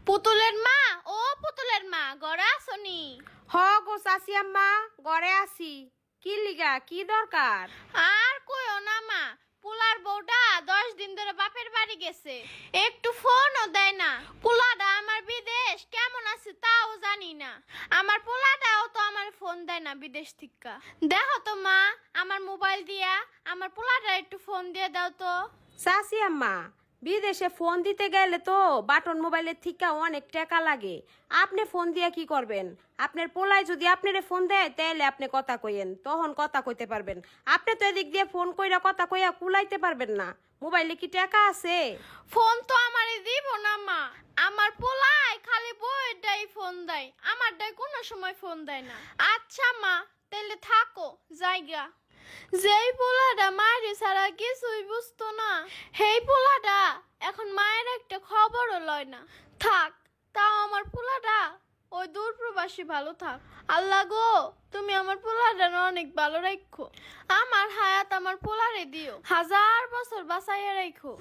পুতুলের মা, ও পুতুলের মা, ঘরে আসনি? হ গো চাচি আম্মা, ঘরে আছি। কি লিগা, কি দরকার? আর কইও না মা, পোলার বউটা 10 দিন ধরে বাপের বাড়ি গেছে, একটু ফোনও দেয় না। পোলাটা আমার বিদেশ, কেমন আছে তাও জানি না। আমার পোলাটাও তো আমার ফোন দেয় না বিদেশ থেকে। দেখো তো মা, আমার মোবাইল দিয়া আমার পোলাটা একটু ফোন দিয়ে দাও তো। চাচি আম্মা, বিদেশে ফোন দিতে গেলে তো বাটন মোবাইলের থেকে অনেক টাকা লাগে। আপনি ফোন দিয়ে কি করবেন? আপনার পোলায় যদি আপনারে ফোন দেয় তাহলে আপনি কথা কইেন, তখন কথা কইতে পারবেন। আপনি তো এদিক দিয়ে ফোন কইরা কথা কইয়া কুলাইতে পারবেন না। মোবাইলে কি টাকা আছে? ফোন তো আমারে দিব না মা, আমার পোলাই খালি বউয়েরটাই ফোন দেয়, আমারটাই কোনো সময় ফোন দেয় না। আচ্ছা মা, তাহলে থাকো জায়গা। যেই পোলাটা মায়ের ছাড়া কিছুই বুঝতো না, সেই পোলাটা এখন মায়ের একটা খবরও লয় না। থাক, তাও আমার পোলাটা ওই দূর প্রবাসী ভালো থাক। আল্লাহ গো, তুমি আমার পোলাটা অনেক ভালো রাখো। আমার হায়াত আমার পোলারে দিও, 1000 বছর বাঁচাইয়া রাখো।